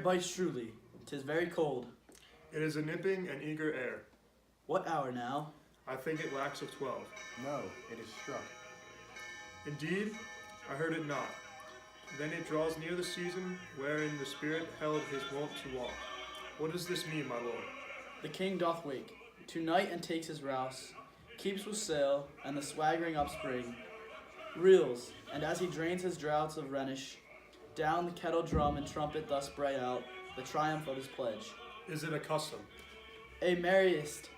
bites truly. 'Tis very cold. It is a nipping and eager air. What hour now? I think it lacks of 12. No, it is struck. Indeed, I heard it not. Then it draws near the season wherein the Spirit held his wont to walk. What does this mean, my lord? The king doth wake to-night and takes his rouse, keeps with sail and the swaggering upspring, reels, and as he drains his draughts of Rhenish, down the kettle drum and trumpet thus bray out the triumph of his pledge. Is it a custom? A merriest,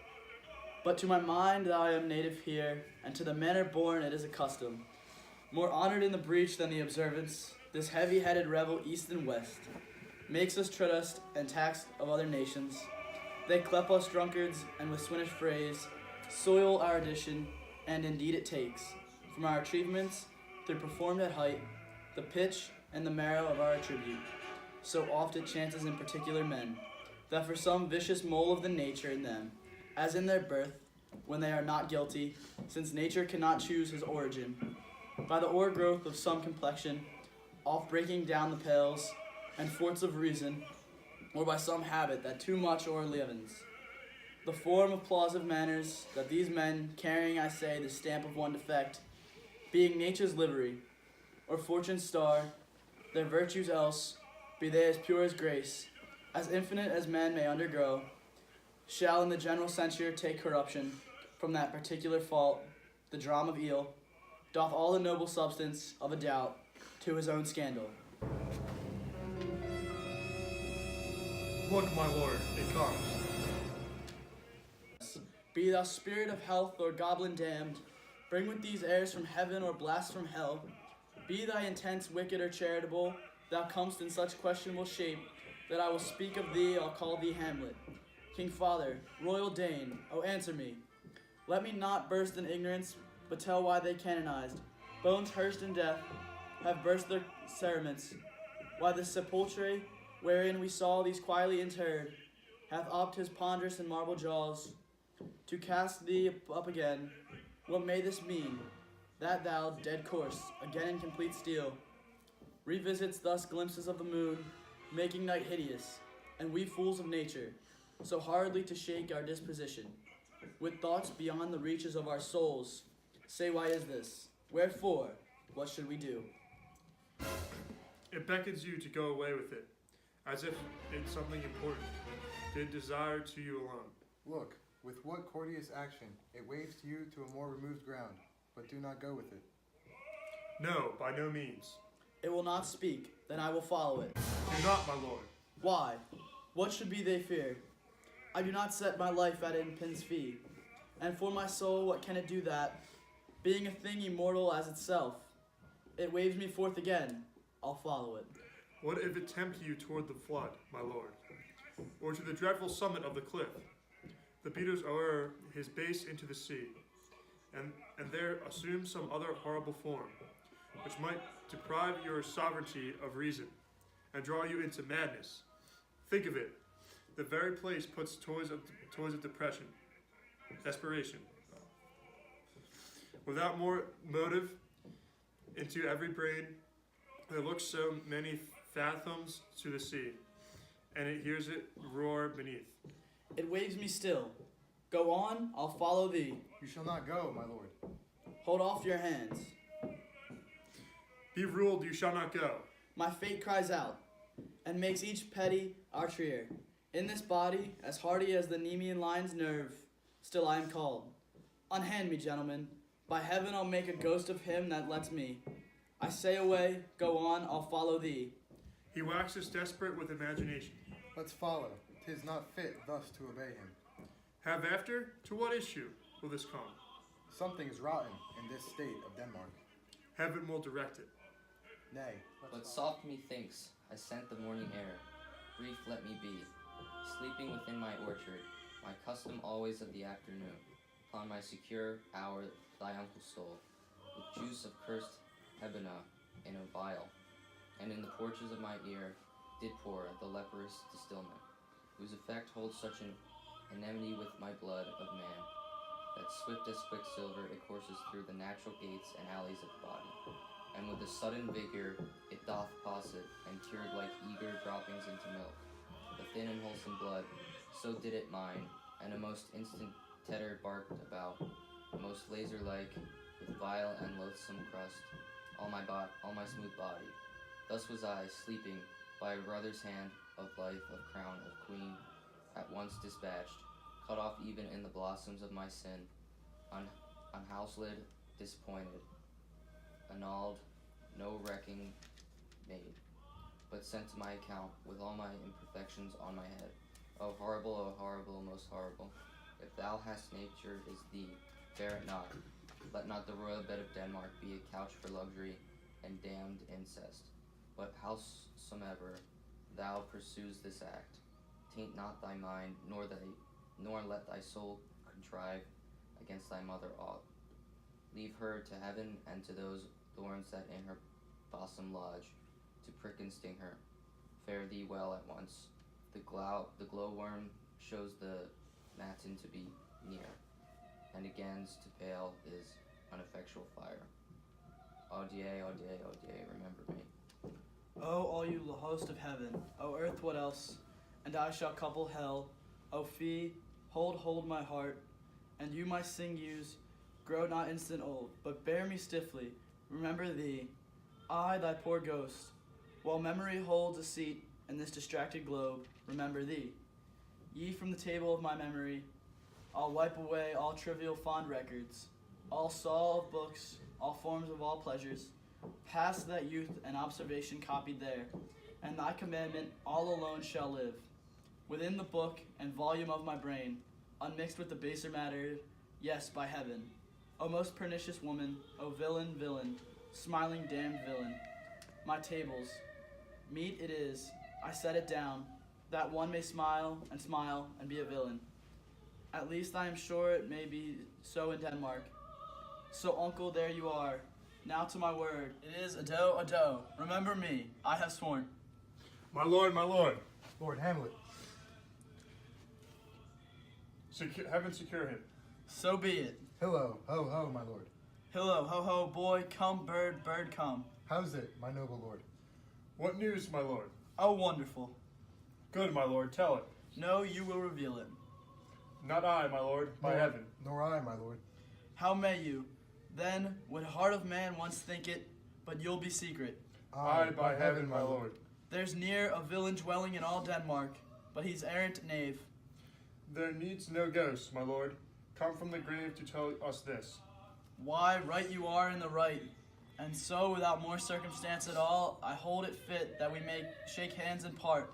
but to my mind thou I am native here, and to the manner born it is a custom. More honored in the breach than the observance, this heavy-headed revel east and west makes us trust and tax of other nations. They clep us drunkards, and with Swinish phrase soil our addition, and indeed it takes from our achievements through performed at height the pitch and the marrow of our attribute. So oft it chances in particular men that for some vicious mole of the nature in them, as in their birth, when they are not guilty, since nature cannot choose his origin, by the o'ergrowth of some complexion, oft breaking down the pales and forts of reason, or by some habit that too much o'erleavens the form of plausive manners, that these men, carrying, I say, the stamp of one defect, being nature's livery, or fortune's star, their virtues else, be they as pure as grace, as infinite as men may undergo, shall in the general censure take corruption from that particular fault, the dram of eel, doth all the noble substance of a doubt to his own scandal. Look, my lord, it comes. Be thou spirit of health or goblin damned, bring with these airs from heaven or blast from hell. Be thy intents wicked or charitable, thou comest in such questionable shape, that I will speak of thee, I'll call thee Hamlet. King Father, royal Dane, oh answer me. Let me not burst in ignorance, but tell why they canonized. Bones hearsed in death have burst their cerements. Why the sepulchre, wherein we saw these quietly interred, hath opt his ponderous and marble jaws, to cast thee up again. What may this mean? That thou, dead corse, again in complete steel, revisits thus glimpses of the moon, making night hideous, and we fools of nature, so hardly to shake our disposition, with thoughts beyond the reaches of our souls, say why is this? Wherefore? What should we do? It beckons you to go away with it, as if it's something important, did desire to you alone. Look, with what courteous action it waves to you to a more removed ground, but do not go with it. No, by no means. It will not speak, then I will follow it. Do not, my lord. Why? What should be they fear? I do not set my life at in pin's fee, and for my soul what can it do that, being a thing immortal as itself? It waves me forth again, I'll follow it. What if it tempt you toward the flood, my lord, or to the dreadful summit of the cliff? The beaters o'er his base into the sea, and there assume some other horrible form, which might deprive your sovereignty of reason, and draw you into madness. Think of it. The very place puts toys of depression, desperation, without more motive, into every brain that looks so many fathoms to the sea, and it hears it roar beneath. It waves me still. Go on, I'll follow thee. You shall not go, my lord. Hold off your hands. Be ruled, you shall not go. My fate cries out, and makes each petty artrier. In this body, as hardy as the Nemean lion's nerve, still I am called. Unhand me, gentlemen. By heaven I'll make a ghost of him that lets me. I say away, go on, I'll follow thee. He waxes desperate with imagination. Let's follow. 'Tis not fit thus to obey him. Have after? To what issue will this come? Something is rotten in this state of Denmark. Heaven will direct it. Nay, But soft methinks I scent the morning air. Brief let me be, sleeping within my orchard, my custom always of the afternoon. Upon my secure hour thy uncle stole, with juice of cursed Hebena in a vial, and in the porches of my ear did pour the leprous distillment, whose effect holds such an enmity with my blood of man, that swift as quicksilver it courses through the natural gates and alleys of the body, and with a sudden vigor it doth posset, and cured like eager droppings into milk, the thin and wholesome blood, so did it mine, and a most instant tetter barked about, most laser-like, with vile and loathsome crust, all my smooth body. Thus was I, sleeping, by a brother's hand, of life, of crown, of queen, at once dispatched, cut off even in the blossoms of my sin, unhouseled, disappointed, annulled, no recking made, but sent to my account, with all my imperfections on my head. O horrible, most horrible! If thou hast nature is thee, bear it not. Let not the royal bed of Denmark be a couch for luxury and damned incest. But howsomever thou pursues this act, taint not thy mind, nor let thy soul contrive against thy mother aught. Leave her to heaven and to those thorns that in her bosom lodge, to prick and sting her. Fare thee well at once. The glowworm shows the matin to be near, and against to pale is uneffectual fire. Adieu, remember me. O all you host of heaven, O earth, what else? And I shall couple hell. O fee, hold my heart, and you my sinews, grow not instant old, but bear me stiffly. Remember thee, I thy poor ghost. While memory holds a seat in this distracted globe, remember thee. Ye from the table of my memory, I'll wipe away all trivial fond records, all saw of books, all forms of all pleasures, past that youth and observation copied there, and thy commandment all alone shall live, within the book and volume of my brain, unmixed with the baser matter, yes, by heaven. O most pernicious woman, O villain, smiling damned villain. My tables, meat it is, I set it down, that one may smile and be a villain. At least I am sure it may be so in Denmark. So uncle, there you are. Now to my word. It is ado. Remember me. I have sworn. My lord, my lord. Lord Hamlet, Heaven secure him. So be it. hillo, ho, ho, my lord. Hillo, ho, ho, boy, come, bird, come. How's it, my noble lord? What news, my lord? Oh, wonderful. Good, my lord, tell it. No, you will reveal it. Not I, my lord, by heaven. Nor I, my lord. How may you? Then would heart of man once think it, but you'll be secret. I, by heaven, my lord. There's near a villain dwelling in all Denmark, but he's errant knave. There needs no ghost, my lord. Come from the grave to tell us this. Why, right you are in the right. And so, without more circumstance at all, I hold it fit that we may shake hands and part.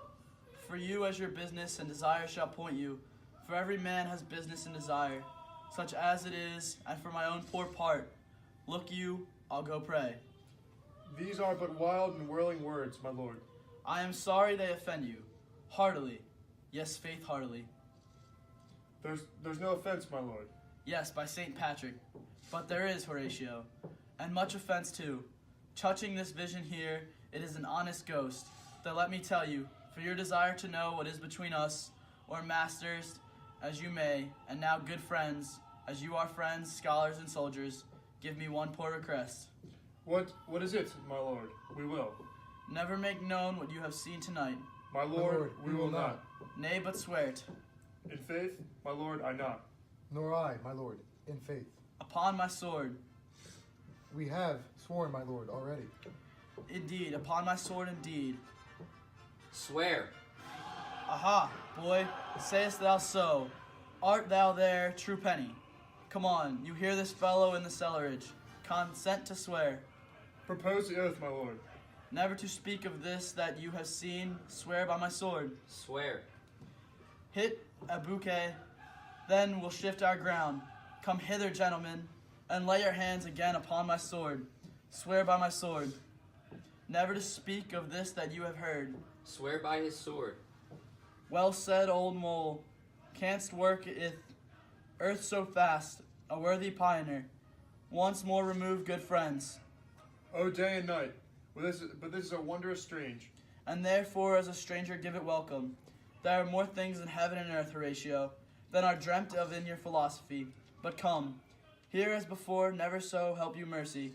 For you as your business and desire shall point you, for every man has business and desire, such as it is, and for my own poor part, look you, I'll go pray. These are but wild and whirling words, my lord. I am sorry they offend you, heartily, yes, faith heartily. There's no offense, my lord. Yes, by St. Patrick, but there is, Horatio, and much offense too. Touching this vision here, it is an honest ghost, that let me tell you, for your desire to know what is between us, or masters, as you may, and now good friends, as you are friends, scholars, and soldiers, give me one poor request. What is it, my lord? We will. Never make known what you have seen tonight. My lord, we will not. Nay, but swear't. In faith, my lord, I not. Nor I, my lord, in faith. Upon my sword. We have sworn, my lord, already. Indeed, upon my sword indeed. Swear. Aha, boy, sayest thou so? Art thou there, true penny? Come on, you hear this fellow in the cellarage. Consent to swear. Propose the oath, my lord. Never to speak of this that you have seen, swear by my sword. Swear. Hit a bouquet, then we'll shift our ground. Come hither, gentlemen, and lay your hands again upon my sword. Swear by my sword. Never to speak of this that you have heard. Swear by his sword. Well said, old mole. Canst work it earth so fast, a worthy pioneer. Once more remove, good friends. O day and night, but this is a wondrous strange. And therefore, as a stranger, give it welcome. There are more things in heaven and earth, Horatio, than are dreamt of in your philosophy. But come, here as before, never so help you mercy.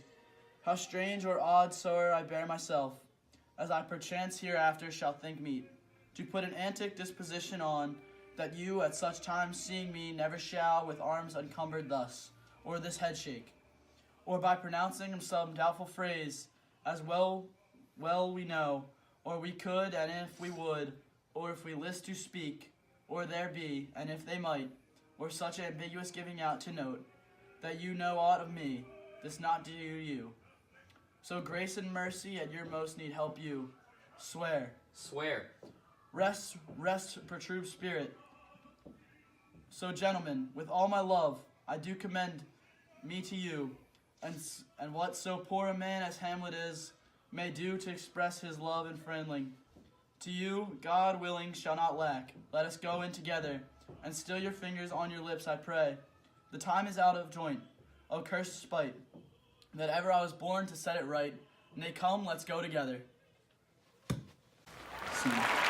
How strange or odd soe'er I bear myself, as I perchance hereafter shall think meet, to put an antic disposition on, that you at such times seeing me never shall with arms encumbered thus, or this head shake, or by pronouncing some doubtful phrase, as well we know, or we could, and if we would, or if we list to speak, or there be, and if they might, or such ambiguous giving out to note, that you know aught of me, this not do you. So grace and mercy at your most need help you. Swear. Swear. Rest, perturbed spirit. So gentlemen, with all my love, I do commend me to you, and what so poor a man as Hamlet is, may do to express his love and friendling. To you, God willing, shall not lack. Let us go in together, and still your fingers on your lips, I pray. The time is out of joint, O cursed spite, that ever I was born to set it right. Nay, come, let's go together. Scene.